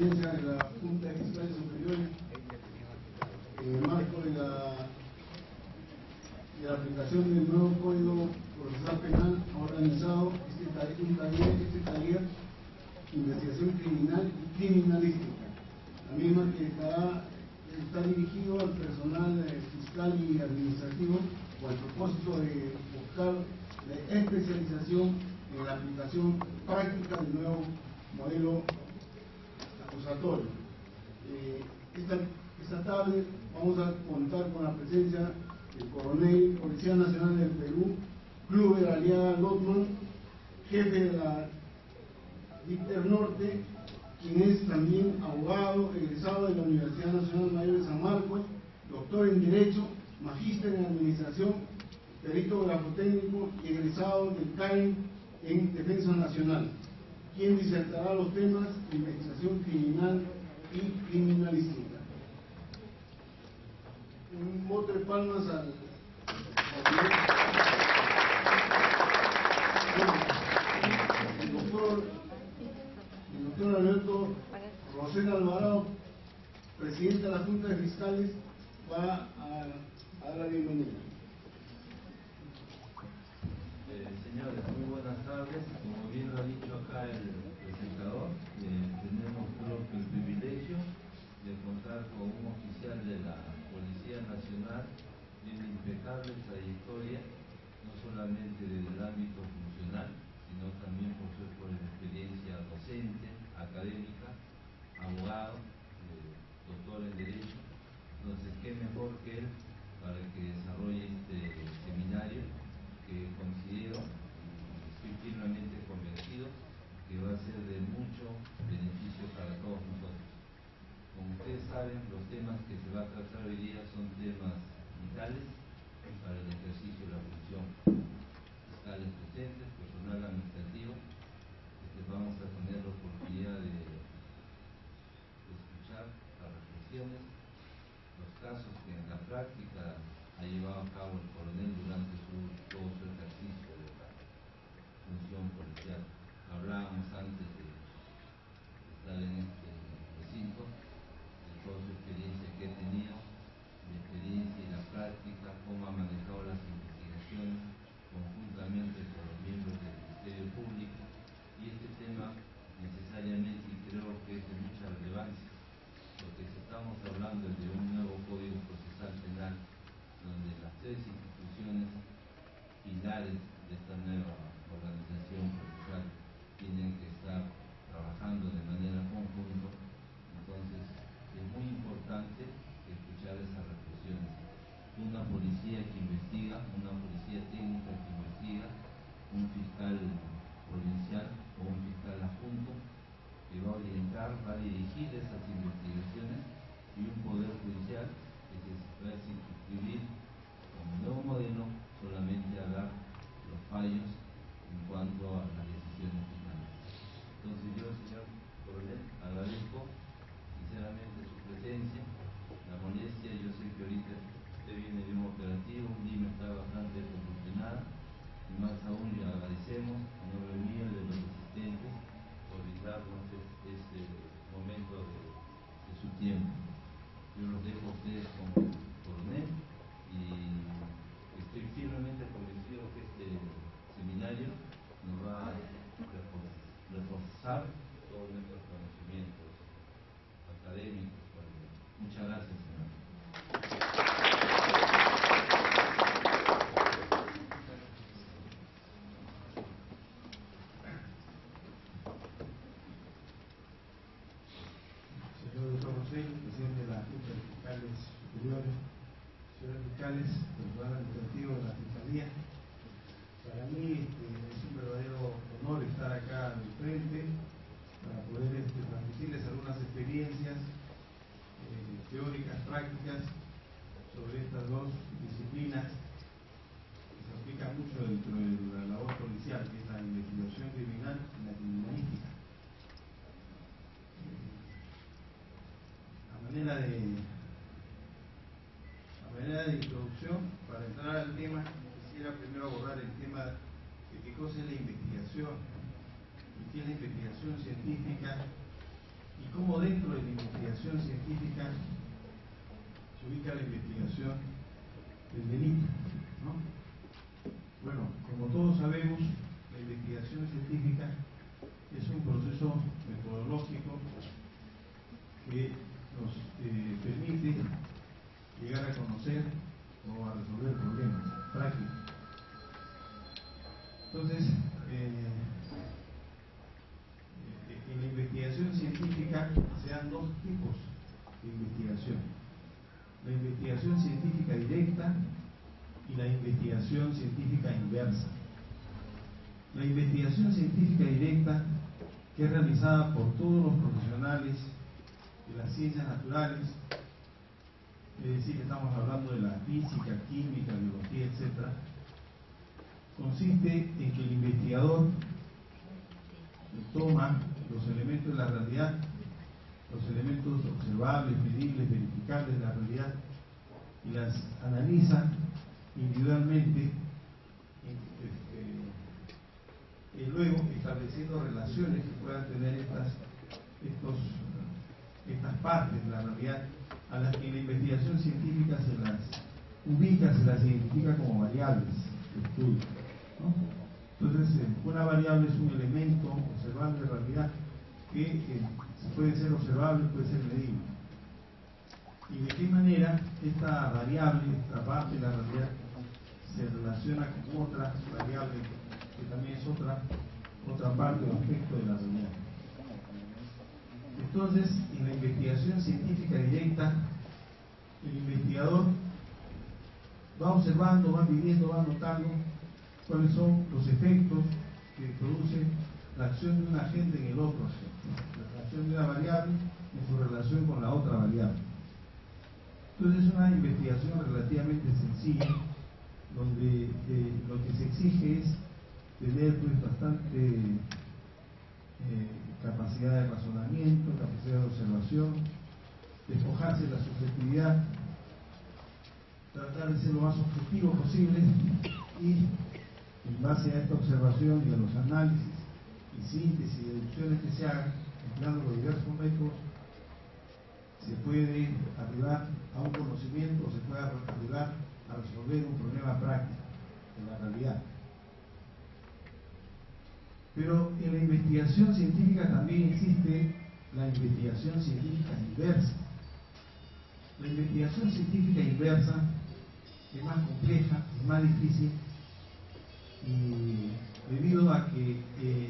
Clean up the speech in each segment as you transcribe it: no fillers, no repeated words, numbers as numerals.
presidencia de la Junta de Fiscales Superiores, en el marco de la aplicación del nuevo Código Procesal Penal, ha organizado este taller de investigación criminal y criminalística, la misma que está dirigido al personal fiscal y administrativo con el propósito de buscar la especialización en la aplicación práctica del nuevo modelo acusatorio. Esta tarde vamos a contar con la presencia del coronel Policía Nacional del Perú, Kluber Aliaga Lotman, jefe de la DICTER Norte, quien es también abogado egresado de la Universidad Nacional Mayor de San Marcos, doctor en Derecho, magíster en Administración, perito grafotécnico y egresado del CAEN en Defensa Nacional, quien disertará los temas de investigación criminal y criminalística. Un voto de palmas al doctor Alberto Rosel Alvarado, presidente de la Junta de Fiscales, va a dar la bienvenida. Señores, muy buenas tardes. Como bien lo ha dicho acá el presentador, tenemos creo que el privilegio de contar con un oficial de la Policía Nacional de una impecable trayectoria, no solamente desde el ámbito funcional, sino también por experiencia docente, académica, abogado, doctor en Derecho. Entonces, qué mejor que él para que desarrolle este seminario que considero, estoy firmemente convencido, que va a ser de mucho beneficio para todos nosotros. Como ustedes saben, los temas que se va a tratar hoy día son temas vitales para el ejercicio de la función. Fiscales docentes, personal administrativo, vamos a tener la oportunidad de escuchar las reflexiones, los casos que en la práctica ha llevado a cabo el coronel durante todo su ejercicio de la función policial. Hablábamos antes de estar en este recinto de toda su experiencia que he tenido, la experiencia y la práctica, cómo ha manejado las investigaciones conjuntamente con los miembros del Ministerio Público, y este tema necesariamente, y creo que es de mucha relevancia, porque estamos hablando de un nuevo Código Procesal Penal, donde las tres instituciones pilares de esta nueva organización procesal tienen que estar trabajando de manera conjunta. Entonces es muy importante escuchar esas reflexiones. Una policía que investiga, una policía técnica que investiga, un fiscal provincial o un fiscal adjunto que va a orientar, va a dirigir esas investigaciones, y un poder judicial que se va a circunscribir como nuevo modelo solamente a dar los fallos en cuanto a las decisiones finales. Entonces yo, señor coronel, agradezco sinceramente su presencia, la molestia. Yo sé que ahorita usted viene de un operativo, Lima está bastante convulsionada, y más aún le agradecemos a nombre mío y de los asistentes por brindarnos este momento de su tiempo. Yo los dejo a ustedes como coronel, y estoy firmemente convencido que este seminario nos va a reforzar todos nuestros conocimientos académicos. Muchas gracias, señor. Señor doctor Rosel, presidente de la Junta de Fiscales Superiores, señores fiscales, personal administrativo de la Fiscalía, para mí es un verdadero honor estar acá de frente para poder transmitirles algunas experiencias teóricas, prácticas sobre estas dos disciplinas que se aplican mucho dentro de la labor policial, que es la investigación criminal y la criminalística. A manera de introducción, para entrar al tema, quisiera primero abordar el tema de qué cosa es la investigación y qué es la investigación científica, y cómo dentro ubica la investigación del delito, ¿no? Bueno, como todos sabemos, la investigación científica es un proceso metodológico que nos permite llegar a conocer o a resolver problemas prácticos. Entonces, en la investigación científica se dan dos tipos de investigación: la investigación científica directa y la investigación científica inversa. La investigación científica directa, que es realizada por todos los profesionales de las ciencias naturales, es decir, estamos hablando de la física, química, biología, etc., consiste en que el investigador toma los elementos de la realidad, los elementos observables, medibles, verificables de la realidad, y las analiza individualmente, y luego estableciendo relaciones que puedan tener estas partes de la realidad, a las que en la investigación científica se las ubica, se las identifica como variables de estudio, ¿no? Entonces, una variable es un elemento observable de realidad que puede ser observable, puede ser medible. ¿Y de qué manera esta variable, esta parte de la realidad, se relaciona con otra variable que también es otra parte o aspecto de la realidad? Entonces, en la investigación científica directa, el investigador va observando, va viviendo, va notando cuáles son los efectos que produce la acción de un agente en el otro agente, la acción de una variable en su relación con la otra variable. Entonces, es una investigación relativamente sencilla, donde lo que se exige es tener pues bastante capacidad de razonamiento, capacidad de observación, despojarse de la subjetividad, tratar de ser lo más objetivo posible, y en base a esta observación y a los análisis y síntesis y deducciones que se hagan, empleando los diversos métodos, se puede arribar a un conocimiento, o se puede arribar a resolver un problema práctico en la realidad. Pero en la investigación científica también existe la investigación científica inversa. La investigación científica inversa es más compleja, es más difícil, y debido a que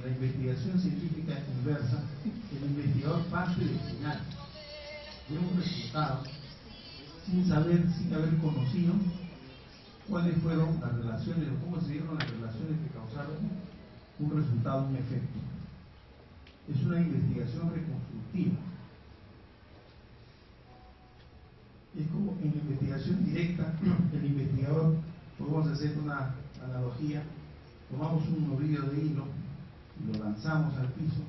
la investigación científica inversa, el investigador parte del final, de un resultado, sin haber conocido cuáles fueron las relaciones o cómo se dieron las relaciones que causaron un resultado, un efecto. Es una investigación reconstructiva. Es como en la investigación directa, el investigador, podemos hacer una analogía: tomamos un novillo de hilo y lo lanzamos al piso,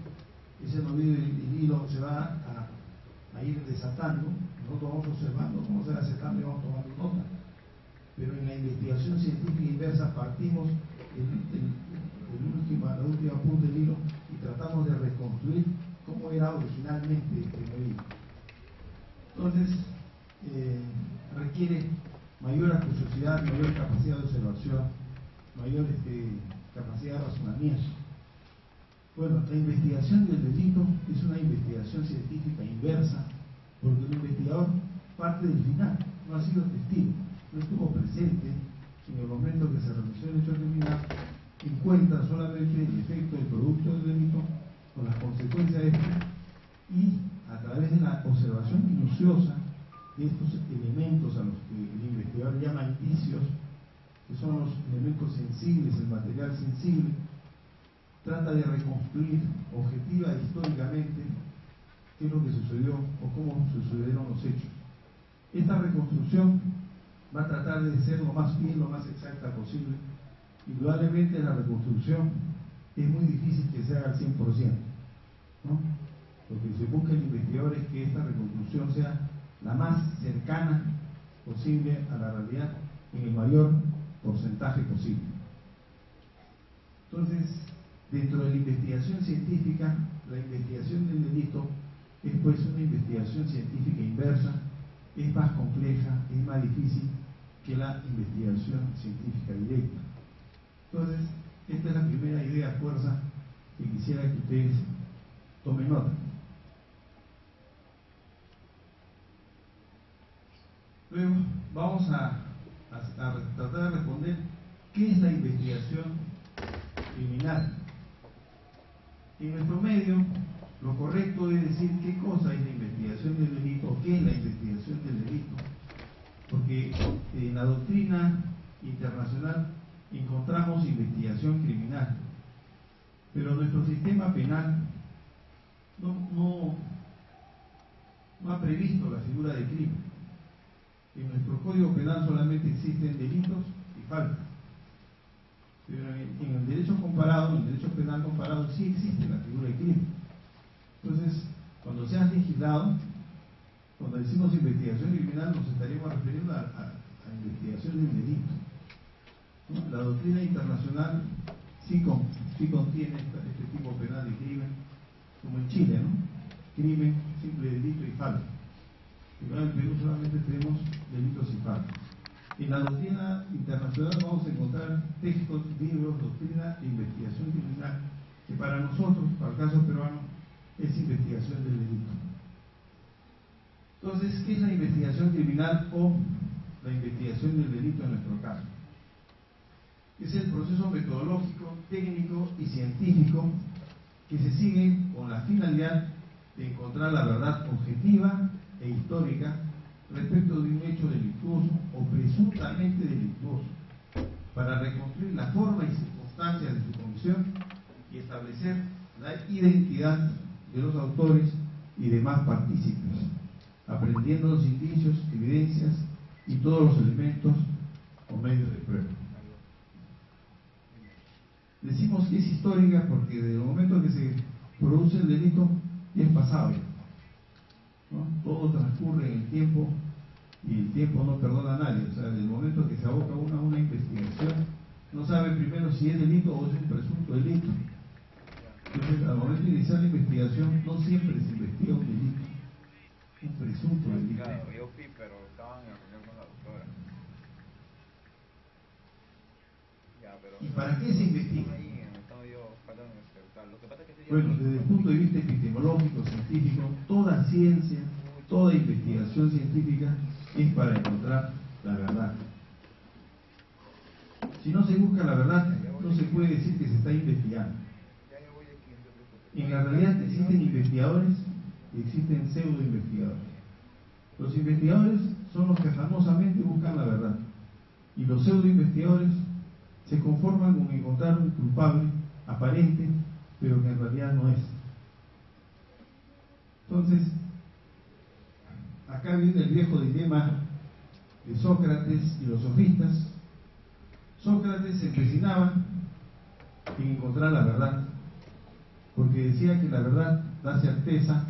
ese novillo de hilo se va a ir desatando, nosotros vamos observando cómo se va desatando y vamos tomando nota. Pero en la investigación científica inversa partimos la última punta del hilo y tratamos de reconstruir cómo era originalmente este novillo. Entonces, requiere mayor acuciosidad, mayor capacidad de observación, mayor capacidad de razonamiento. Bueno, la investigación del delito es una investigación científica inversa, porque el investigador parte del final, no ha sido testigo, no estuvo presente en el momento que se realizó el hecho criminal, encuentra solamente el efecto del producto del delito o las consecuencias de esto, y a través de la observación minuciosa de estos elementos a los que el investigador llama indicios, que son los elementos sensibles, el material sensible, trata de reconstruir objetiva e históricamente qué es lo que sucedió o cómo sucedieron los hechos. Esta reconstrucción va a tratar de ser lo más fiel, lo más exacta posible. Indudablemente la reconstrucción es muy difícil que se haga al 100%, ¿no? Lo que se busca el investigador es que esta reconstrucción sea la más cercana posible a la realidad en el mayor porcentaje posible. Entonces, dentro de la investigación científica, la investigación del delito es pues una investigación científica inversa, es más compleja, es más difícil que la investigación científica directa. Entonces, esta es la primera idea fuerza que quisiera que ustedes tomen nota. Luego vamos a tratar de responder qué es la investigación criminal. En nuestro medio, lo correcto es decir qué cosa es la investigación del delito o qué es la investigación del delito, porque en la doctrina internacional encontramos investigación criminal, pero nuestro sistema penal no ha previsto la figura de crimen. En nuestro código penal solamente existen delitos y faltas, pero en el derecho comparado, en el derecho penal comparado, sí existe la figura de crimen. Entonces, cuando se ha legislado, cuando decimos investigación criminal, nos estaríamos refiriendo a investigación de un delito, ¿no? La doctrina internacional sí contiene este tipo penal de crimen, como en Chile, ¿no? Crimen, simple delito y falta. En el Perú solamente tenemos delitos y faltas. En la doctrina internacional vamos a encontrar textos, libros, doctrina e investigación criminal, que para nosotros, para el caso peruano, es investigación del delito. Entonces, ¿qué es la investigación criminal o la investigación del delito en nuestro caso? Es el proceso metodológico, técnico y científico que se sigue con la finalidad de encontrar la verdad objetiva e histórica respecto de un hecho delictuoso o presuntamente delictuoso, para reconstruir la forma y circunstancias de su comisión y establecer la identidad de los autores y demás partícipes, aprendiendo los indicios, evidencias y todos los elementos o medios de prueba. Decimos que es histórica porque desde el momento que se produce el delito ya es pasado, ¿no? Todo transcurre en el tiempo y el tiempo no perdona a nadie. O sea, desde el momento que se aboca uno a una investigación, no sabe primero si es delito o es un presunto delito. Entonces, al momento de iniciar la investigación, no siempre se investiga un delito, un presunto delito. Claro, yo fui, pero estaban en reunión con la doctora. Ya, pero ¿Y para qué se investiga? Lo que pasa es que Bueno, desde el punto de vista epistemológico, científico, toda ciencia, toda investigación científica es para encontrar la verdad. Si no se busca la verdad, no se puede decir que se está investigando. En la realidad existen investigadores y existen pseudo investigadores. Los investigadores son los que afanosamente buscan la verdad, y los pseudo investigadores se conforman con encontrar un culpable aparente, pero que en realidad no es. Entonces, acá viene el viejo dilema de Sócrates y los sofistas. Sócrates se empecinaba en encontrar la verdad, porque decía que la verdad da certeza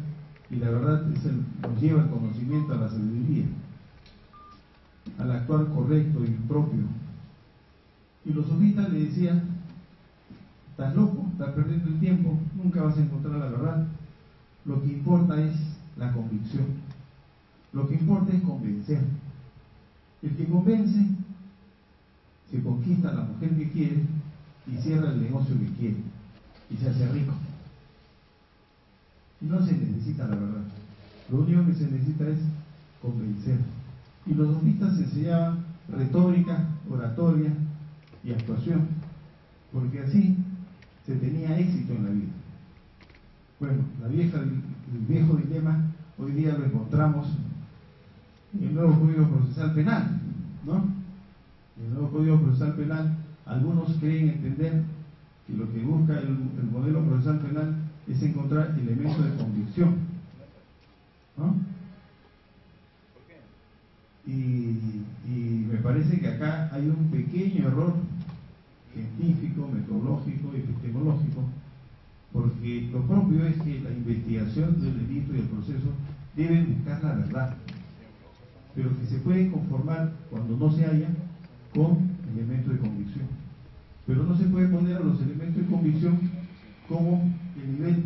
y la verdad nos lleva al conocimiento, a la sabiduría, al actuar correcto y propio. Y los sofistas le decían: estás loco, estás perdiendo el tiempo, nunca vas a encontrar la verdad. Lo que importa es la convicción, lo que importa es convencer. El que convence se conquista a la mujer que quiere y cierra el negocio que quiere y se hace rico. Y no se necesita la verdad, lo único que se necesita es convencer. Y los sofistas enseñaban retórica, oratoria y actuación, porque así se tenía éxito en la vida. Bueno, el viejo dilema hoy día lo encontramos en el nuevo Código Procesal Penal, ¿no? En el nuevo Código Procesal Penal, algunos creen entender que lo que busca el modelo procesal penal es encontrar elementos de convicción, ¿no? Y me parece que acá hay un pequeño error científico, metodológico y epistemológico, porque lo propio es que la investigación del delito y el proceso deben buscar la verdad, pero que se puede conformar cuando no se haya con elementos de convicción, pero no se puede poner a los elementos de convicción como el nivel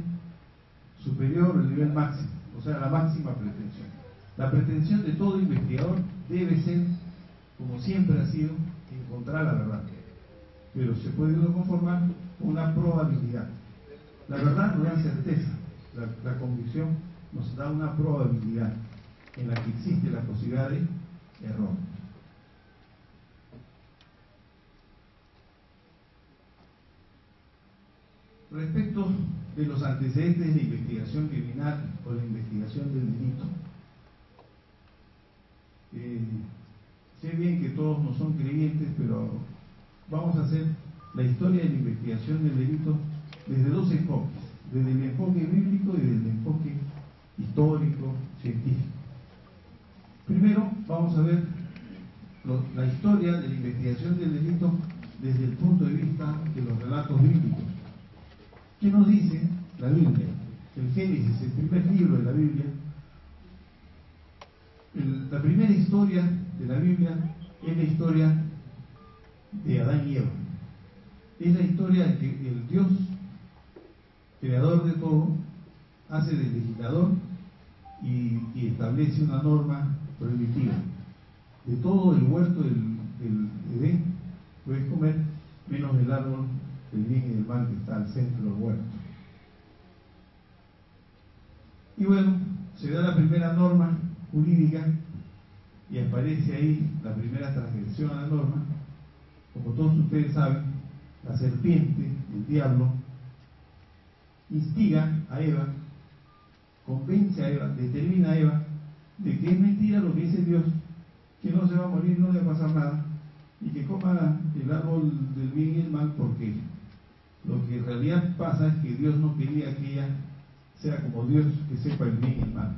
superior o el nivel máximo, o sea, la máxima pretensión. La pretensión de todo investigador debe ser, como siempre ha sido, encontrar la verdad. Pero se puede uno conformar con una probabilidad. La verdad no da certeza, la convicción nos da una probabilidad en la que existe la posibilidad de error. Respecto de los antecedentes de la investigación criminal o la investigación del delito, sé bien que todos no son creyentes, pero vamos a hacer la historia de la investigación del delito desde dos enfoques, desde el enfoque bíblico y desde el enfoque histórico, científico. Primero vamos a ver la historia de la investigación del delito desde el punto de vista de los relatos bíblicos. ¿Qué nos dice la Biblia? El Génesis, el primer libro de la Biblia, la primera historia de la Biblia es la historia de Adán y Eva. Es la historia en que el Dios, creador de todo, hace de legislador y establece una norma prohibitiva. De todo el huerto del Edén puedes comer, menos del árbol del bien y del mal que está al centro del huerto. Y bueno, se da la primera norma jurídica y aparece ahí la primera transgresión a la norma. Como todos ustedes saben, la serpiente, el diablo, instiga a Eva, convence a Eva, determina a Eva de que es mentira lo que dice Dios, que no se va a morir, no le va a pasar nada, y que coma el árbol del bien y el mal, porque lo que en realidad pasa es que Dios no quería que ella sea como Dios, que sepa el bien y el mal.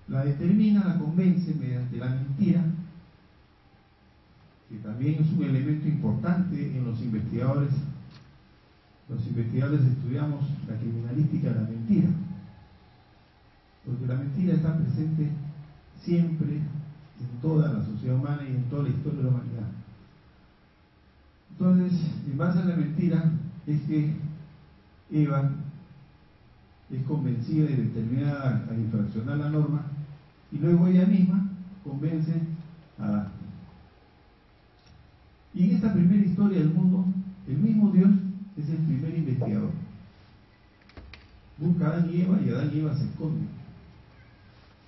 La determina, la convence mediante la mentira, que también es un elemento importante en los investigadores. Los investigadores estudiamos la criminalística de la mentira, porque la mentira está presente siempre en toda la sociedad humana y en toda la historia de la humanidad. Entonces, en base a la mentira es que Eva es convencida y determinada a infraccionar la norma, y luego ella misma convence a Adán. Y en esta primera historia del mundo, el mismo Dios es el primer investigador. Busca a Adán y Adán y Eva se esconden.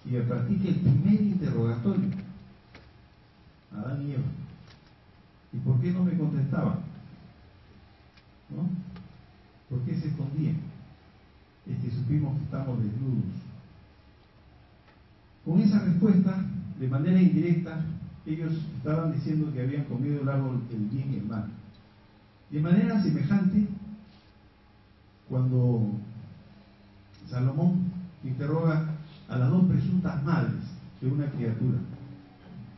Y practica el primer interrogatorio a Adán y Eva. ¿Y por qué no me contestaban? ¿No? ¿Por qué se escondían? Es que supimos que estamos desnudos. Con esa respuesta, de manera indirecta, ellos estaban diciendo que habían comido el árbol del bien y el mal. De manera semejante, cuando Salomón interroga a las dos presuntas madres de una criatura,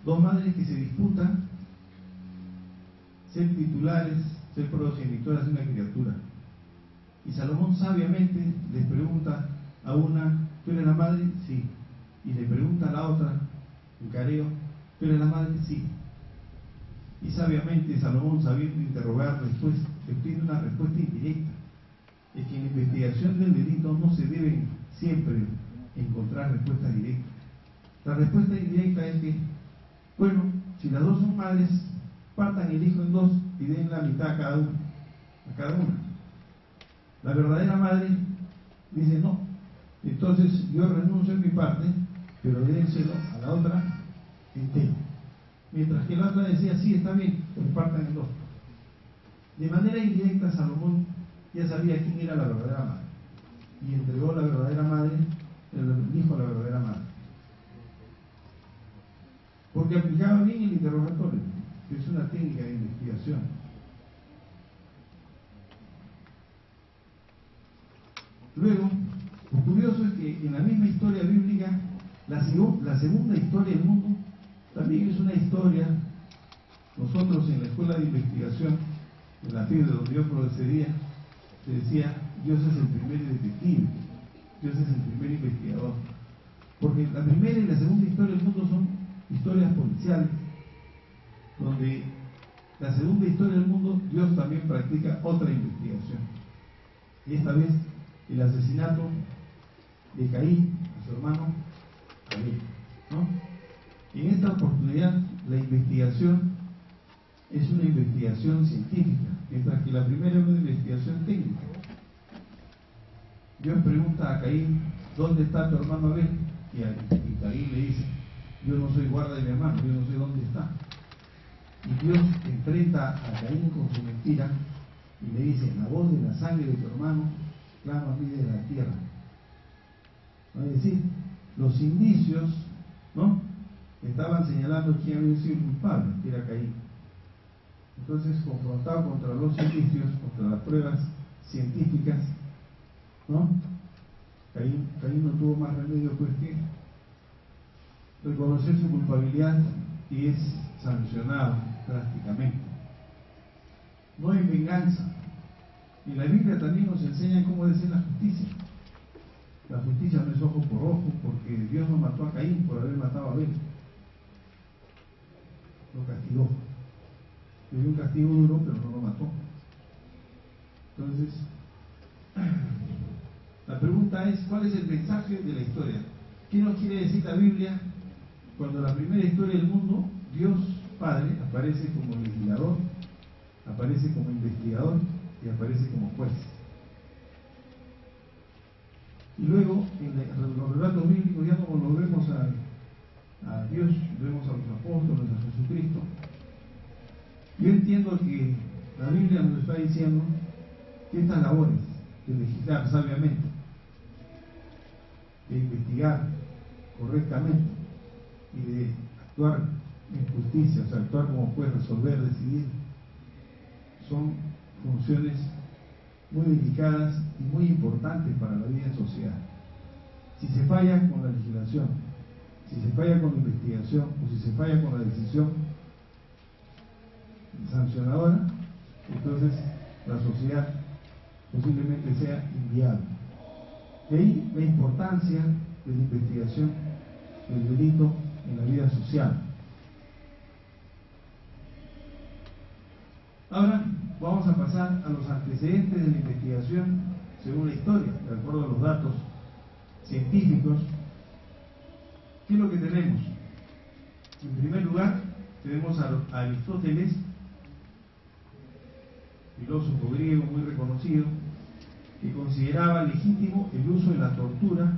dos madres que se disputan ser titulares, ser progenitoras de una criatura, y Salomón sabiamente les pregunta a una: ¿tú eres la madre? Sí. Y le pregunta a la otra, en careo: ¿tú eres la madre? Sí. Y sabiamente Salomón, sabiendo interrogar, después obtiene una respuesta indirecta. Es que en la investigación del delito no se deben siempre encontrar respuestas directas. La respuesta indirecta es que, bueno, si las dos son madres, partan el hijo en dos y den la mitad a cada una. La verdadera madre dice: no, entonces yo renuncio a mi parte, pero dénselo a la otra entero. Mientras que la otra decía: sí, está bien, pues partan en dos. De manera indirecta, Salomón ya sabía quién era la verdadera madre, y entregó la verdadera madre, el hijo a la verdadera madre, porque aplicaba bien el interrogatorio, que es una técnica de investigación. Luego, lo curioso es que en la misma historia bíblica, la segunda historia del mundo también es una historia. Nosotros en la escuela de investigación, en la FIB de donde yo procedía, se decía: Dios es el primer detective, Dios es el primer investigador. Porque la primera y la segunda historia del mundo son historias policiales, donde la segunda historia del mundo Dios también practica otra investigación. Y esta vez el asesinato de Caín, a su su hermano Abel, ¿no? Y en esta oportunidad la investigación es una investigación científica, mientras que la primera es una investigación técnica. Dios pregunta a Caín, ¿dónde está tu hermano Abel? Y Caín le dice, yo no soy guarda de mi hermano, yo no sé dónde está. Y Dios enfrenta a Caín con su mentira y le dice, la voz de la sangre de tu hermano clama a mí de la tierra. Es decir, los indicios, ¿no?, estaban señalando quién había sido el culpable, que era Caín. Entonces, confrontado contra los indicios, contra las pruebas científicas, ¿no?, Caín no tuvo más remedio pues que reconocer su culpabilidad y es sancionado drásticamente. No hay venganza. Y la Biblia también nos enseña cómo debe ser la justicia. La justicia no es ojo por ojo, porque Dios no mató a Caín por haber matado a Abel. Lo castigó. Le dio un castigo duro, pero no lo mató. Entonces, la pregunta es, ¿cuál es el mensaje de la historia? ¿Qué nos quiere decir la Biblia cuando en la primera historia del mundo Dios Padre aparece como legislador, aparece como investigador y aparece como juez? Y luego, en los relatos bíblicos, ya como lo vemos a Dios, vemos a los apóstoles, a Jesucristo. Yo entiendo que la Biblia nos está diciendo que estas labores de legislar sabiamente, de investigar correctamente y de actuar en justicia, o sea, actuar como juez, resolver, decidir, son funciones muy delicadas y muy importantes para la vida en sociedad. Si se falla con la legislación, si se falla con la investigación o si se falla con la decisión sancionadora, entonces la sociedad posiblemente sea inviable. De ahí la importancia de la investigación del delito en la vida social. Ahora vamos a pasar a los antecedentes de la investigación según la historia, de acuerdo a los datos científicos. ¿Qué es lo que tenemos? En primer lugar, tenemos a Aristóteles, filósofo griego muy reconocido, que consideraba legítimo el uso de la tortura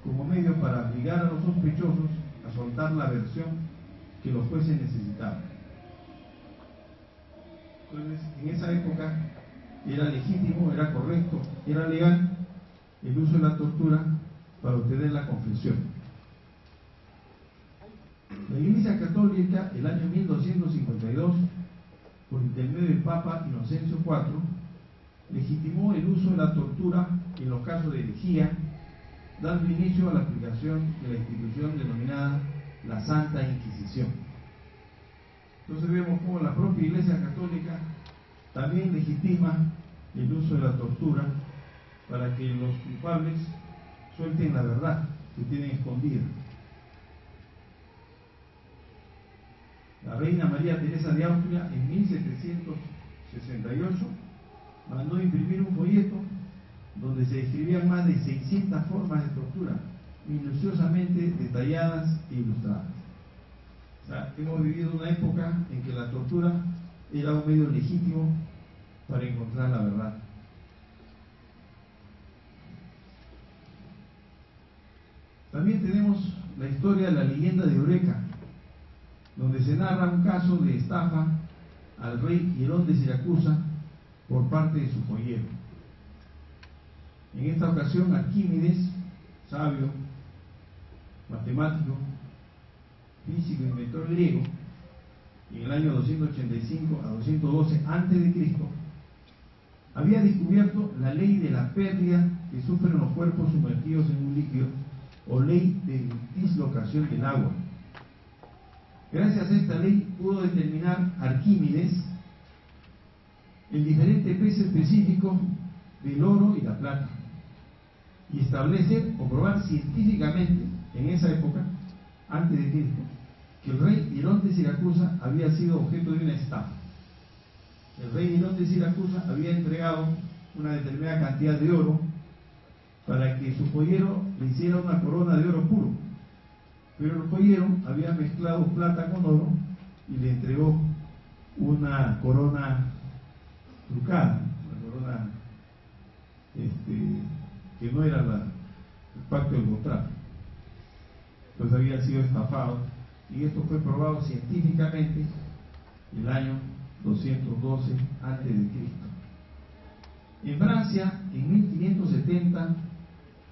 como medio para obligar a los sospechosos a soltar la versión que los jueces necesitaban. Entonces, en esa época era legítimo, era correcto, era legal el uso de la tortura para obtener la confesión. La Iglesia Católica, el año 1252, por intermedio del Papa Inocencio IV, legitimó el uso de la tortura en los casos de herejía, dando inicio a la aplicación de la institución denominada la Santa Inquisición. Entonces vemos cómo la propia Iglesia Católica también legitima el uso de la tortura para que los culpables suelten la verdad que tienen escondida. La reina María Teresa de Austria en 1768 mandó imprimir un folleto donde se describían más de 600 formas de tortura, minuciosamente detalladas e ilustradas. O sea, hemos vivido una época en que la tortura era un medio legítimo para encontrar la verdad. También tenemos la historia de la leyenda de Eureka, donde se narra un caso de estafa al rey Hierón de Siracusa por parte de su joyero. En esta ocasión, Arquímedes, sabio, matemático, físico, inventor griego, en el año 285 a 212 a.C., había descubierto la ley de la pérdida que sufren los cuerpos sumergidos en un líquido, o ley de dislocación del agua. Gracias a esta ley pudo determinar Arquímedes el diferente peso específico del oro y la plata, y establecer o probar científicamente en esa época, antes de Cristo, que el rey Hierón de Siracusa había sido objeto de una estafa. El rey Hierón de Siracusa había entregado una determinada cantidad de oro para que su joyero le hiciera una corona de oro puro. Pero el joyero había mezclado plata con oro y le entregó una corona trucada, una corona que no era el pacto del contrato. Pues había sido estafado, y esto fue probado científicamente el año 212 a.C. En Francia, en 1570,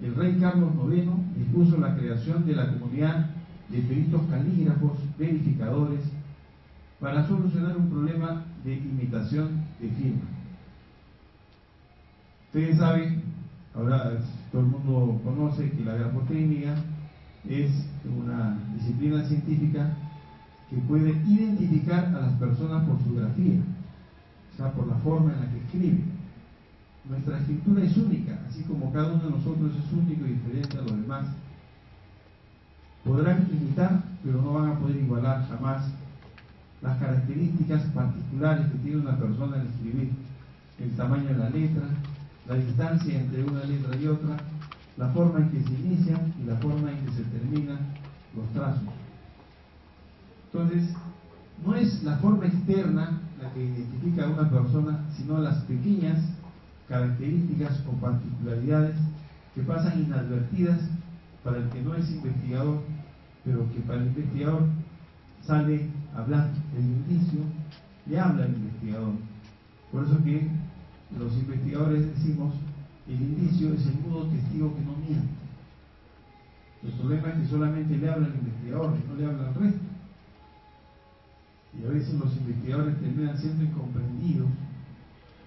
el rey Carlos IX dispuso la creación de la comunidad de peritos calígrafos verificadores para solucionar un problema de imitación de firma. Ustedes saben, ahora todo el mundo conoce que la grafotécnica es una disciplina científica que puede identificar a las personas por su grafía, o sea, por la forma en la que escriben. Nuestra escritura es única, así como cada uno de nosotros es único y diferente a los demás. Podrán imitar, pero no van a poder igualar jamás las características particulares que tiene una persona al escribir: el tamaño de la letra, la distancia entre una letra y otra, la forma en que se inician y la forma en que se terminan los trazos. Entonces, no es la forma externa la que identifica a una persona, sino las pequeñas características o particularidades que pasan inadvertidas para el que no es investigador, pero que para el investigador sale hablando. El indicio le habla al investigador. Por eso que los investigadores decimos: el indicio es el mudo testigo que no miente. El problema es que solamente le habla al investigador y no le habla al resto. Y a veces los investigadores terminan siendo incomprendidos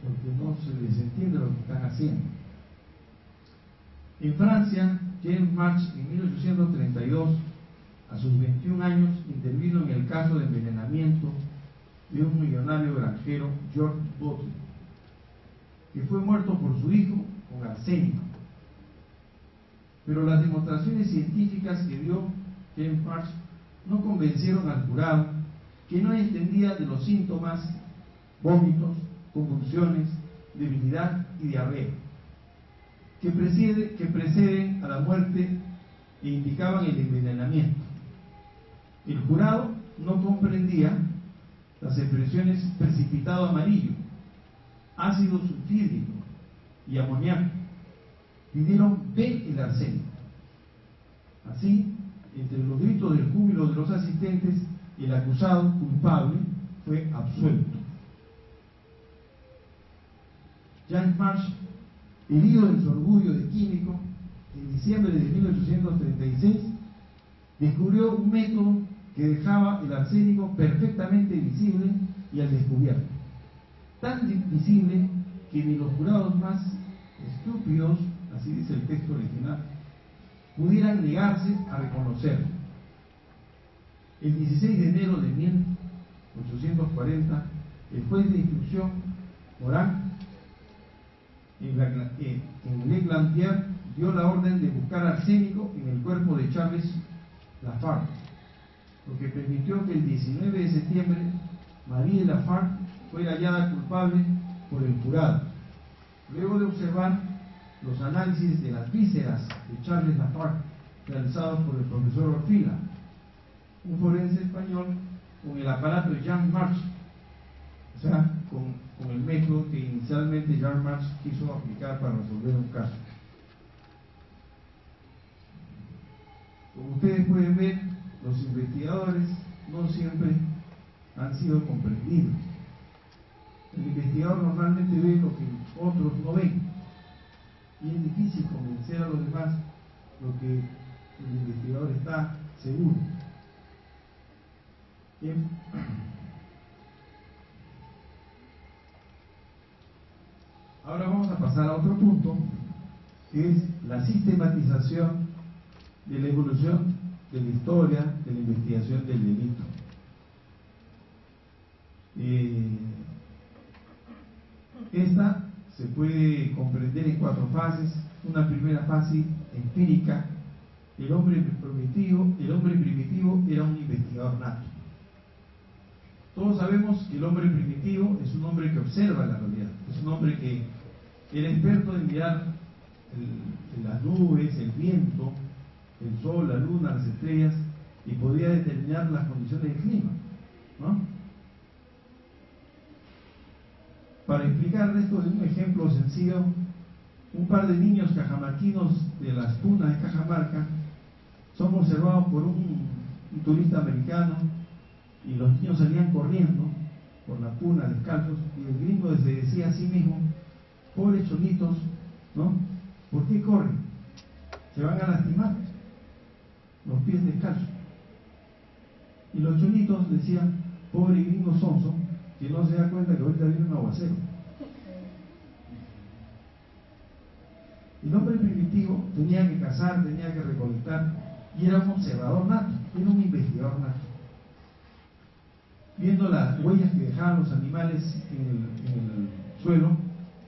porque no se les entiende lo que están haciendo. En Francia, James March, en 1832, a sus 21 años, intervino en el caso de envenenamiento de un millonario granjero, George Butler, que fue muerto por su hijo con arsénico. Pero las demostraciones científicas que dio James March no convencieron al jurado, que no entendía de los síntomas: vómitos, convulsiones, debilidad y diarrea, que preceden a la muerte e indicaban el envenenamiento. El jurado no comprendía las expresiones precipitado amarillo, ácido sulfídrico y amoníaco. Pidieron ver el arsénico. Así, entre los gritos del júbilo de los asistentes, el acusado culpable fue absuelto. James March, herido en su orgullo de químico, en diciembre de 1836, descubrió un método que dejaba el arsénico perfectamente visible y al descubierto. Tan visible que ni los jurados más estúpidos, así dice el texto original, pudieran negarse a reconocerlo. El 16 de enero de 1840, el juez de instrucción, Morin, en Le Glandier, dio la orden de buscar arsénico en el cuerpo de Charles Lafargue, lo que permitió que el 19 de septiembre Marie Lafargue fuera hallada culpable por el jurado. Luego de observar los análisis de las vísceras de Charles Lafargue realizados por el profesor Orfila, un forense español, con el aparato de James March, o sea, con el método que inicialmente James March quiso aplicar para resolver un caso. Como ustedes pueden ver, los investigadores no siempre han sido comprendidos. El investigador normalmente ve lo que otros no ven, y es difícil convencer a los demás lo que el investigador está seguro. Bien. Ahora vamos a pasar a otro punto, que es la sistematización de la evolución de la historia de la investigación del delito. Esta se puede comprender en 4 fases. Una primera fase empírica. El hombre primitivo era un investigador nato. Todos sabemos que el hombre primitivo es un hombre que observa la realidad, es un hombre que era experto en mirar las nubes, el viento, el sol, la luna, las estrellas, y podía determinar las condiciones del clima, ¿no? Para explicar esto de un ejemplo sencillo, un par de niños cajamarquinos de las punas de Cajamarca son observados por un turista americano, y los niños salían corriendo por la puna descalzos, y el gringo se decía a sí mismo: pobres cholitos, ¿no? ¿Por qué corren? Se van a lastimar los pies descalzos. Y los cholitos decían: pobre gringo sonso, que no se da cuenta que ahorita viene un aguacero. El hombre primitivo tenía que cazar, tenía que recolectar, y era un observador nato, era un investigador nato. Viendo las huellas que dejaban los animales en el suelo,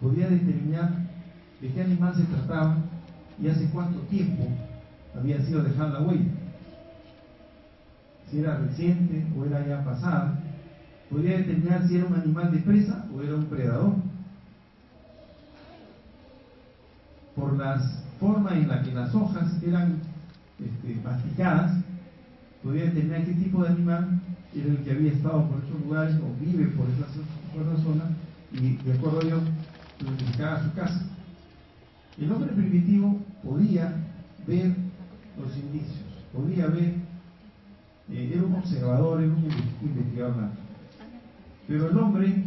podía determinar de qué animal se trataba y hace cuánto tiempo había sido dejada la huella. Si era reciente o era ya pasada. Podía determinar si era un animal de presa o era un predador. Por las formas en las que las hojas eran masticadas, podía determinar qué tipo de animal era el que había estado por esos lugares o vive por esa zona, y de acuerdo a ello identificaba su casa. El hombre primitivo podía ver los indicios, podía ver, era un observador, era un investigador nato. Pero el hombre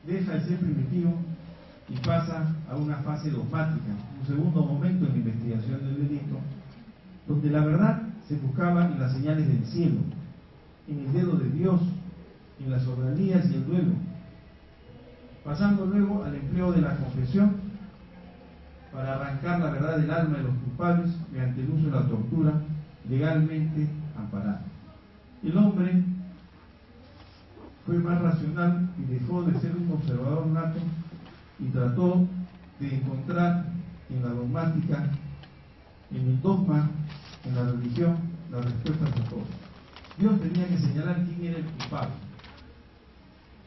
deja de ser primitivo y pasa a una fase dogmática, un segundo momento en la investigación del delito, donde la verdad se buscaba en las señales del cielo, en el dedo de Dios, en las sobranías y el duelo, pasando luego al empleo de la confesión para arrancar la verdad del alma de los culpables mediante el uso de la tortura legalmente amparada. El hombre fue más racional y dejó de ser un observador nato y trató de encontrar en la dogmática, en el dogma, en la religión, las respuestas a todo. Dios tenía que señalar quién era el culpable.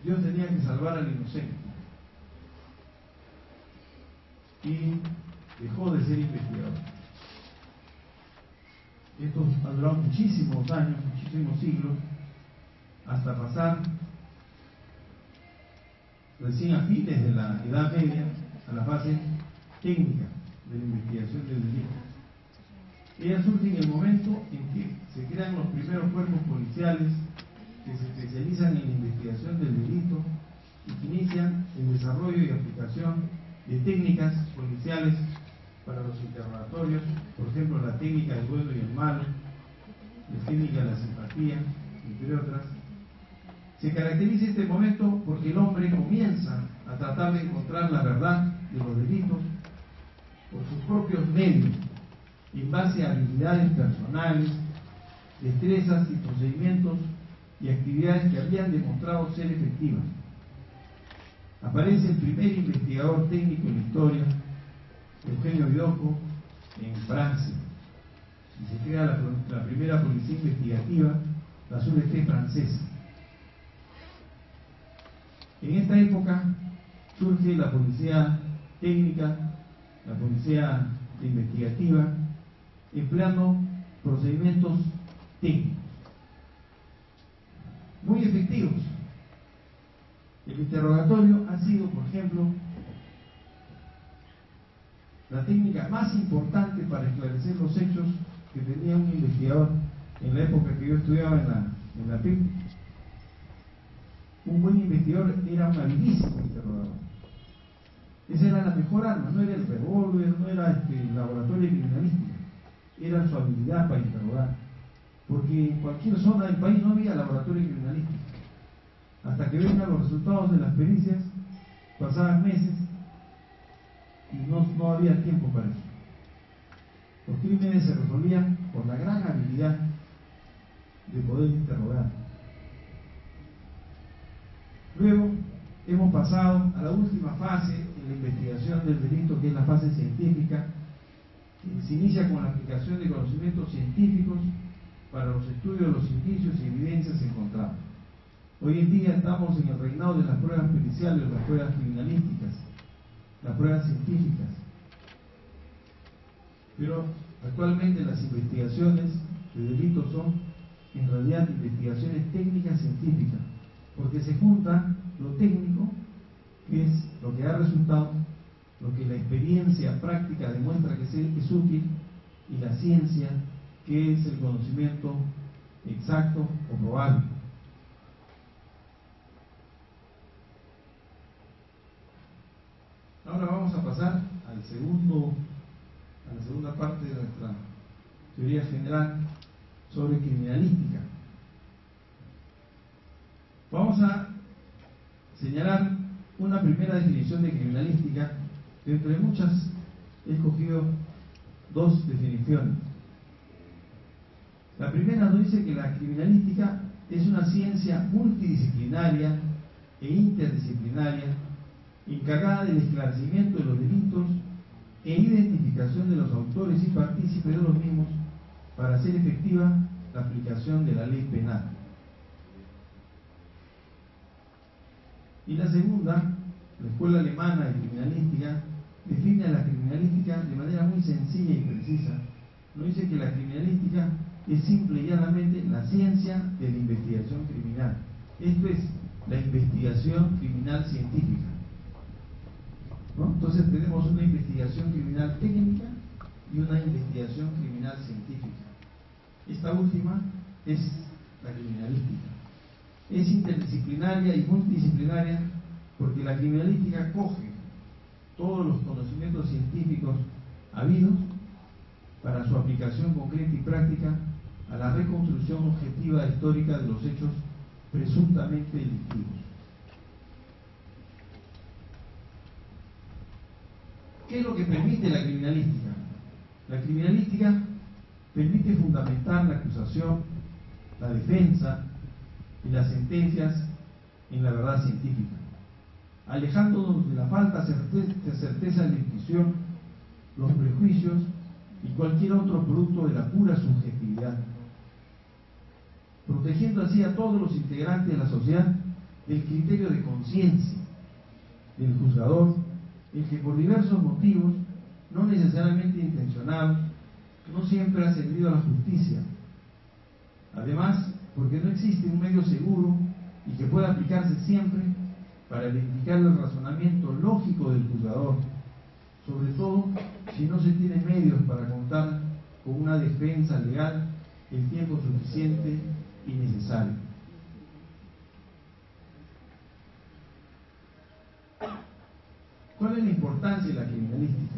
Dios tenía que salvar al inocente. Y dejó de ser investigador. Esto ha durado muchísimos años, muchísimos siglos, hasta pasar recién a fines de la Edad Media a la fase técnica de la investigación del delito. Ella surge en el momento en que se crean los primeros cuerpos policiales que se especializan en la investigación del delito y que inician el desarrollo y aplicación de técnicas policiales para los interrogatorios, por ejemplo la técnica del bueno y el malo, la técnica de la simpatía, entre otras. Se caracteriza este momento porque el hombre comienza a tratar de encontrar la verdad de los delitos por sus propios medios, en base a habilidades personales, destrezas y procedimientos y actividades que habían demostrado ser efectivas. Aparece el primer investigador técnico en la historia, Eugenio Biocco, en Francia, y se crea la primera policía investigativa, la Sûreté francesa. En esta época surge la policía técnica, la policía investigativa, empleando procedimientos técnicos muy efectivos. El interrogatorio ha sido, por ejemplo, la técnica más importante para esclarecer los hechos que tenía un investigador en la época que yo estudiaba en la PIB. Un buen investigador era un habilísimo interrogador. Esa era la mejor arma, no era el revólver, no era el laboratorio criminalístico, era su habilidad para interrogar. Porque en cualquier zona del país no había laboratorio criminalístico. Hasta que vengan los resultados de las pericias, pasaban meses y no había tiempo para eso. Los crímenes se resolvían por la gran habilidad de poder interrogar. Luego hemos pasado a la última fase en la investigación del delito, que es la fase científica, que se inicia con la aplicación de conocimientos científicos para los estudios de los indicios y evidencias encontradas. Hoy en día estamos en el reinado de las pruebas periciales, las pruebas criminalísticas, las pruebas científicas. Pero actualmente las investigaciones de delitos son en realidad investigaciones técnicas científicas, porque se junta lo técnico, que es lo que da resultado, lo que la experiencia práctica demuestra que es útil, y la ciencia, que es el conocimiento exacto o probable. Ahora vamos a pasar a la segunda parte de nuestra teoría general sobre criminalística. Vamos a señalar una primera definición de criminalística. Entre muchas he escogido dos definiciones. La primera nos dice que la criminalística es una ciencia multidisciplinaria e interdisciplinaria encargada del esclarecimiento de los delitos e identificación de los autores y partícipes de los mismos para hacer efectiva la aplicación de la ley penal. Y la segunda, la Escuela Alemana de Criminalística, define a la criminalística de manera muy sencilla y precisa. Nos dice que la criminalística es simple y llanamente la ciencia de la investigación criminal. Esto es la investigación criminal científica, ¿no? Entonces tenemos una investigación criminal técnica y una investigación criminal científica. Esta última es la criminalística. Es interdisciplinaria y multidisciplinaria porque la criminalística coge todos los conocimientos científicos habidos para su aplicación concreta y práctica a la reconstrucción objetiva histórica de los hechos presuntamente delictivos. ¿Qué es lo que permite la criminalística? La criminalística permite fundamentar la acusación, la defensa y las sentencias en la verdad científica, alejándonos de la falta de certeza de la intuición, los prejuicios y cualquier otro producto de la pura subjetividad, protegiendo así a todos los integrantes de la sociedad del criterio de conciencia del juzgador, el que por diversos motivos, no necesariamente intencionados, no siempre ha servido a la justicia. Además, porque no existe un medio seguro y que pueda aplicarse siempre para verificar el razonamiento lógico del juzgador, sobre todo si no se tiene medios para contar con una defensa legal el tiempo suficiente y necesario. ¿Cuál es la importancia de la criminalística?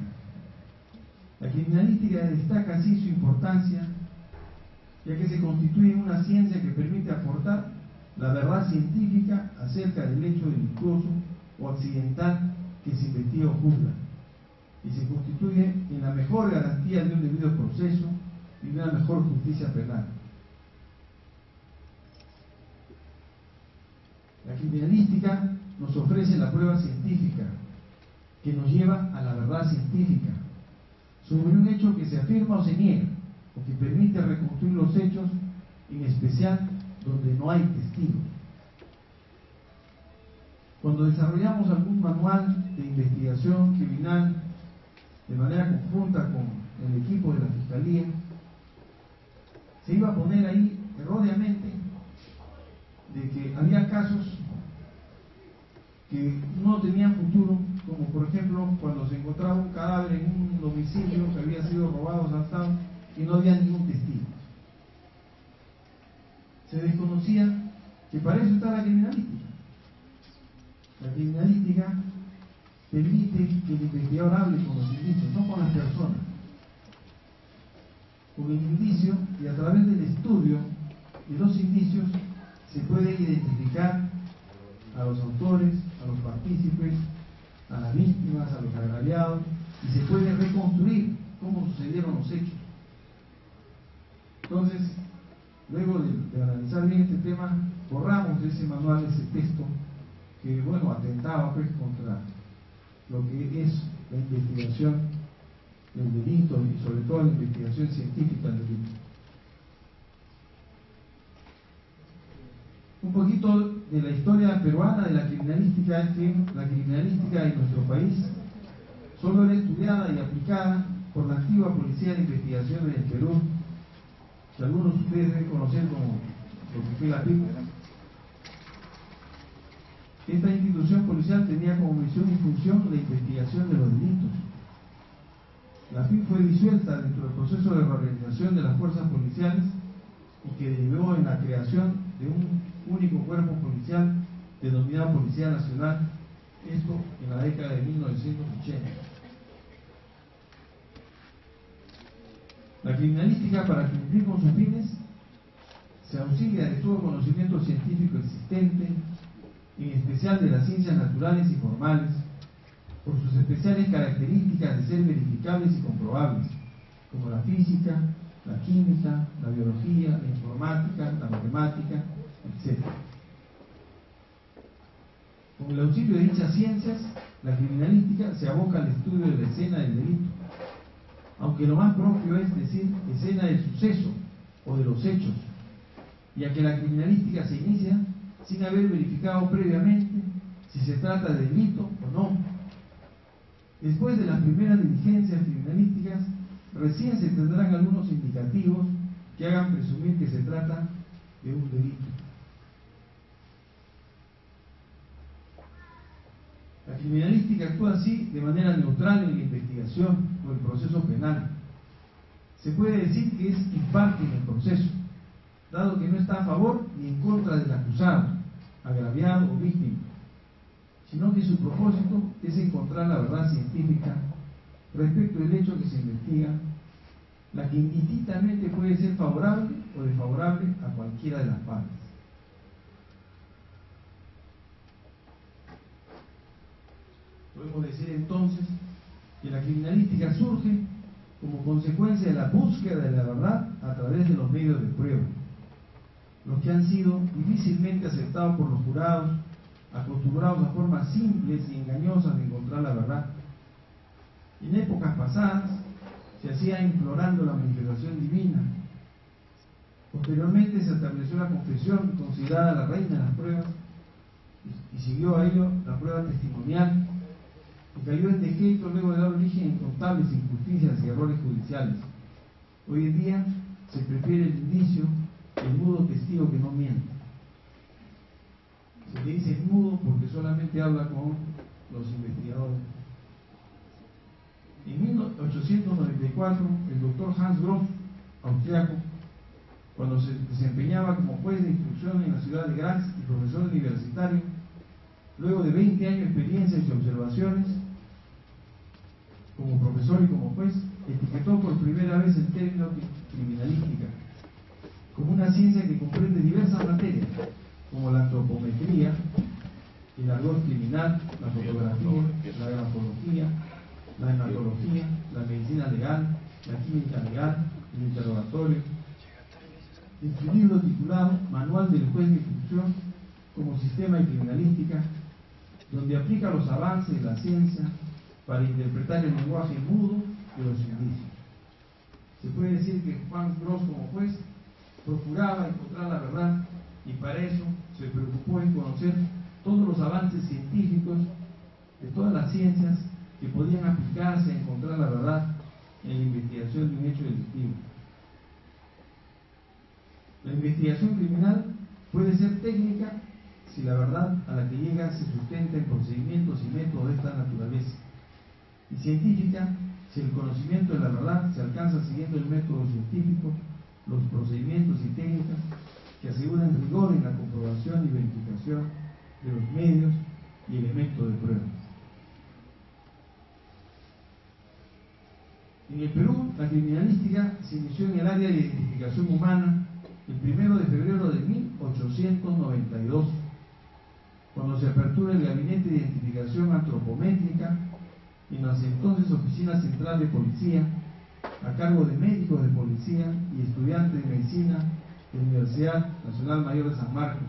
La criminalística destaca así su importancia, ya que se constituye en una ciencia que permite aportar la verdad científica acerca del hecho delictuoso o accidental que se investiga o juzga, y se constituye en la mejor garantía de un debido proceso y de una mejor justicia penal. La criminalística nos ofrece la prueba científica que nos lleva a la verdad científica sobre un hecho que se afirma o se niega, o que permite reconstruir los hechos, en especial donde no hay testigos. Cuando desarrollamos algún manual de investigación criminal de manera conjunta con el equipo de la Fiscalía, se iba a poner ahí erróneamente de que había casos que no tenían futuro, como por ejemplo cuando se encontraba un cadáver en un domicilio que había sido robado, asaltado, y no había ningún testigo. Se desconocía que para eso está la criminalística. La criminalística permite que el investigador hable con los indicios, no con las personas. Con el indicio, y a través del estudio de los indicios se puede identificar a los autores, a los partícipes, a las víctimas, a los agraviados, y se puede reconstruir cómo sucedieron los hechos. Entonces, luego de analizar bien este tema, borramos ese manual, ese texto, que bueno, atentaba pues contra lo que es la investigación del delito y sobre todo la investigación científica del delito. Un poquito de la historia peruana de la criminalística es que la criminalística en nuestro país solo era estudiada y aplicada por la antigua Policía de Investigaciones del Perú, que algunos de ustedes deben conocer como lo que fue la PIP. Esta institución policial tenía como misión y función la investigación de los delitos. La PIP fue disuelta dentro del proceso de reorganización de las fuerzas policiales y que derivó en la creación de un único cuerpo policial denominado Policía Nacional, esto en la década de 1980. La criminalística, para cumplir con sus fines, se auxilia de todo conocimiento científico existente, en especial de las ciencias naturales y formales, por sus especiales características de ser verificables y comprobables, como la física, la química, la biología, la informática, la matemática, etc. Con el auxilio de dichas ciencias, la criminalística se aboca al estudio de la escena del delito, aunque lo más propio es decir escena del suceso o de los hechos, ya que la criminalística se inicia sin haber verificado previamente si se trata de delito o no. Después de las primeras diligencias criminalísticas, recién se tendrán algunos indicativos que hagan presumir que se trata de un delito. La criminalística actúa así de manera neutral en la investigación o el proceso penal. Se puede decir que es imparte en el proceso, dado que no está a favor ni en contra del acusado, agraviado o víctima, sino que su propósito es encontrar la verdad científica respecto del hecho que se investiga, la que indistintamente puede ser favorable o desfavorable a cualquiera de las partes. Podemos decir entonces que la criminalística surge como consecuencia de la búsqueda de la verdad a través de los medios de prueba, los que han sido difícilmente aceptados por los jurados, acostumbrados a formas simples y engañosas de encontrar la verdad. En épocas pasadas se hacía implorando la manifestación divina. Posteriormente se estableció la confesión, considerada la reina de las pruebas, y siguió a ello la prueba testimonial, que cayó en dejeto luego de dar origen a incontables injusticias y errores judiciales. Hoy en día se prefiere el indicio, el mudo testigo que no miente. Se le dice mudo porque solamente habla con los investigadores. En 1894, el doctor Hans Gross, austriaco, cuando se desempeñaba como juez de instrucción en la ciudad de Graz y profesor universitario, luego de 20 años de experiencia y observaciones como profesor y como juez, etiquetó por primera vez el término criminalística como una ciencia que comprende diversas materias, como la antropometría, el argot criminal, la fotografía, la grafología, la hematología, la medicina legal, la química legal, el interrogatorio. En su libro titulado Manual del Juez de Instrucción como Sistema de Criminalística, donde aplica los avances de la ciencia para interpretar el lenguaje mudo de los indicios. Se puede decir que Juan Gross, como juez, procuraba encontrar la verdad y para eso se preocupó en conocer todos los avances científicos de todas las ciencias que podían aplicarse a encontrar la verdad en la investigación de un hecho delictivo. La investigación criminal puede ser técnica si la verdad a la que llega se sustenta en procedimientos y métodos de esta naturaleza, y científica si el conocimiento de la verdad se alcanza siguiendo el método científico, los procedimientos y técnicas que aseguran rigor en la comprobación y verificación de los medios y elementos de prueba. En el Perú, la criminalística se inició en el área de identificación humana el 1 de febrero de 1892, cuando se apertura el Gabinete de Identificación Antropométrica en las entonces Oficinas Central de Policía, a cargo de médicos de policía y estudiantes de medicina de la Universidad Nacional Mayor de San Marcos,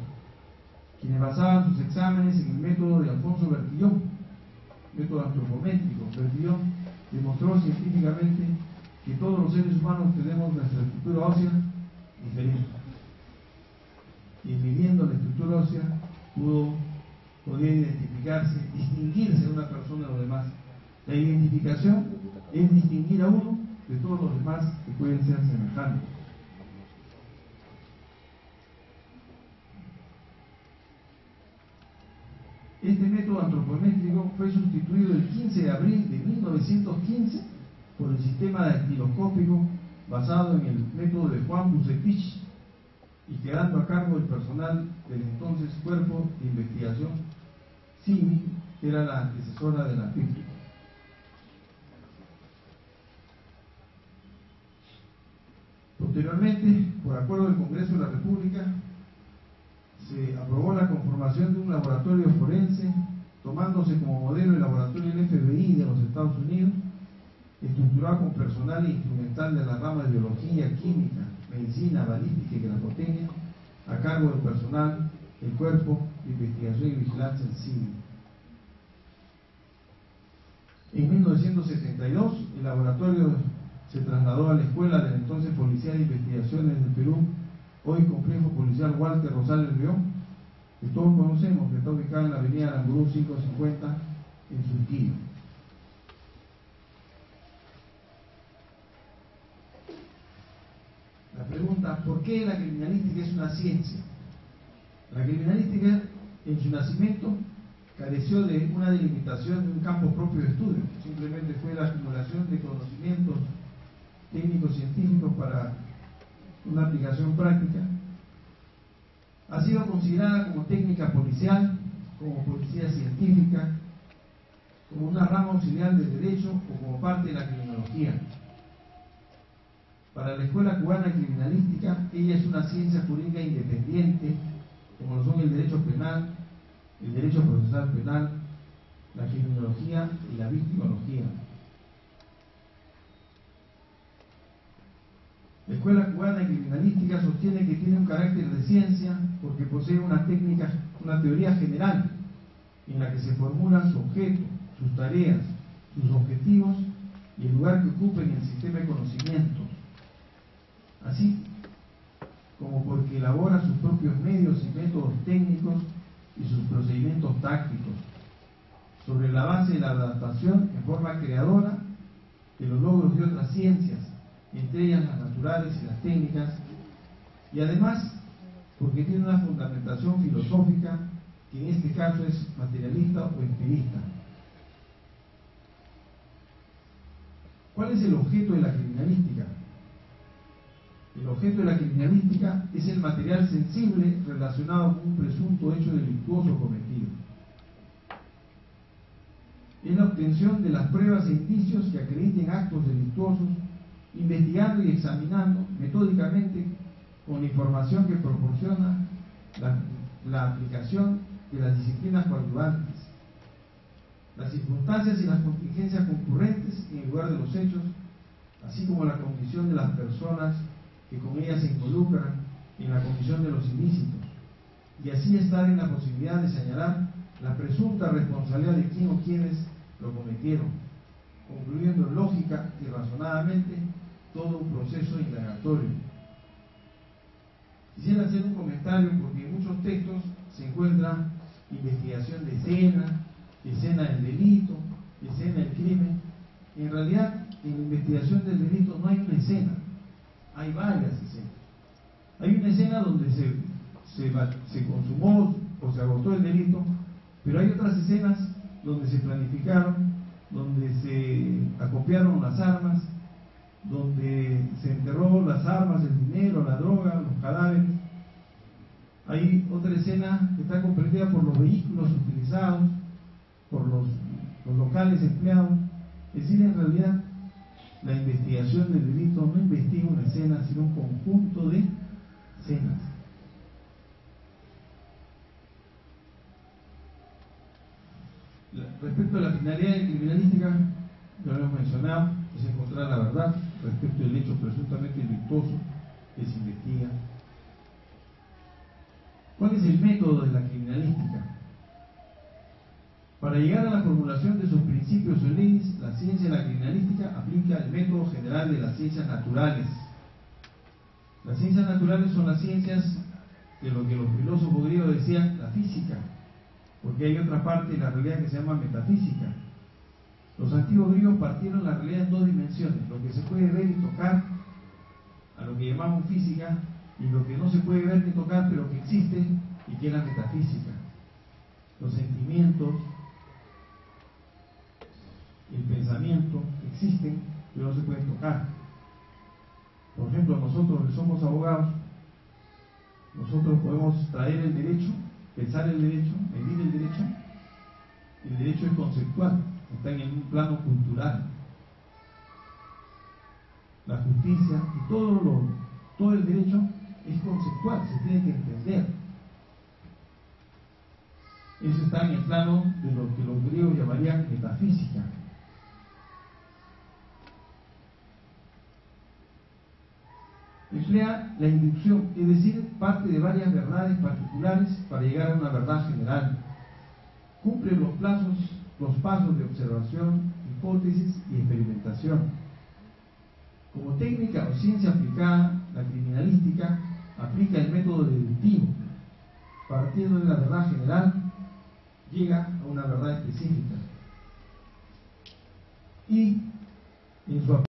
quienes basaban sus exámenes en el método de Alfonso Bertillon, método antropométrico. Bertillon demostró científicamente que todos los seres humanos tenemos nuestra estructura ósea diferente, y midiendo la estructura ósea podía identificarse, distinguirse de una persona de los demás. La identificación es distinguir a uno de todos los demás que pueden ser semejantes. Este método antropométrico fue sustituido el 15 de abril de 1915 por el sistema dactiloscópico basado en el método de Juan Bucepich y quedando a cargo del personal del entonces Cuerpo de Investigación Civil, que era la antecesora de la PIP. Posteriormente, por acuerdo del Congreso de la República, se aprobó la conformación de un laboratorio forense, tomándose como modelo el laboratorio del FBI de los Estados Unidos, estructurado con personal e instrumental de la rama de biología, química, medicina, balística y grafotecnia, a cargo del personal del Cuerpo de Investigación y Vigilancia Civil. En 1972, el laboratorio se trasladó a la Escuela de la entonces Policía de Investigaciones del Perú, hoy Complejo Policial Walter Rosales León, que todos conocemos, que está ubicado en la avenida Aranburú 550 en Surquillo. La pregunta, ¿por qué la criminalística es una ciencia? La criminalística, en su nacimiento, careció de una delimitación de un campo propio de estudio, simplemente fue la acumulación de conocimientos técnicos científicos para una aplicación práctica. Ha sido considerada como técnica policial, como policía científica, como una rama auxiliar del derecho o como parte de la criminología. Para la Escuela Cubana de Criminalística, ella es una ciencia jurídica independiente, como lo son el derecho penal, el derecho procesal penal, la criminología y la victimología. La Escuela Cubana de Criminalística sostiene que tiene un carácter de ciencia porque posee una técnica, una teoría general en la que se formulan su objeto, sus tareas, sus objetivos y el lugar que ocupa en el sistema de conocimientos, así como porque elabora sus propios medios y métodos técnicos y sus procedimientos tácticos, sobre la base de la adaptación en forma creadora de los logros de otras ciencias, entre ellas las naturales y las técnicas, y además porque tiene una fundamentación filosófica que en este caso es materialista o empirista. ¿Cuál es el objeto de la criminalística? El objeto de la criminalística es el material sensible relacionado con un presunto hecho delictuoso cometido. Es la obtención de las pruebas e indicios que acrediten actos delictuosos, investigando y examinando metódicamente con la información que proporciona la aplicación de las disciplinas coadyuvantes, las circunstancias y las contingencias concurrentes en el lugar de los hechos, así como la condición de las personas que con ellas se involucran en la comisión de los ilícitos, y así estar en la posibilidad de señalar la presunta responsabilidad de quién o quienes lo cometieron, concluyendo lógica y razonadamente todo un proceso indagatorio. Quisiera hacer un comentario porque en muchos textos se encuentra investigación de escena del delito, escena del crimen. En realidad, en la investigación del delito no hay una escena, hay varias escenas. Hay una escena donde se consumó o se agotó el delito, pero hay otras escenas donde se planificaron, donde se acopiaron las armas, donde se enterró las armas, el dinero, la droga, los cadáveres. Hay otra escena que está comprendida por los vehículos utilizados, por los locales empleados. Es decir, en realidad, la investigación del delito no investiga una escena, sino un conjunto de escenas. Respecto a la finalidad de criminalística, ya lo hemos mencionado, es encontrar la verdad respecto del hecho presuntamente delictuoso que se investiga. ¿Cuál es el método de la criminalística? Para llegar a la formulación de sus principios o leyes, la ciencia de la criminalística aplica el método general de las ciencias naturales. Las ciencias naturales son las ciencias de lo que los filósofos griegos decían la física, porque hay otra parte de la realidad que se llama metafísica. Los antiguos griegos partieron la realidad en dos dimensiones: lo que se puede ver y tocar, a lo que llamamos física, y lo que no se puede ver ni tocar, pero que existe y que es la metafísica. Los sentimientos, el pensamiento existen, pero no se pueden tocar. Por ejemplo, nosotros que somos abogados, nosotros podemos traer el derecho, pensar el derecho, medir el derecho. El derecho es conceptual, está en un plano cultural. La justicia y todo el derecho es conceptual, se tiene que entender. Eso está en el plano de lo que los griegos llamarían metafísica. Emplea la inducción, es decir, parte de varias verdades particulares para llegar a una verdad general. Cumple los pasos de observación, hipótesis y experimentación. Como técnica o ciencia aplicada, la criminalística aplica el método deductivo. Partiendo de la verdad general, llega a una verdad específica. Y en su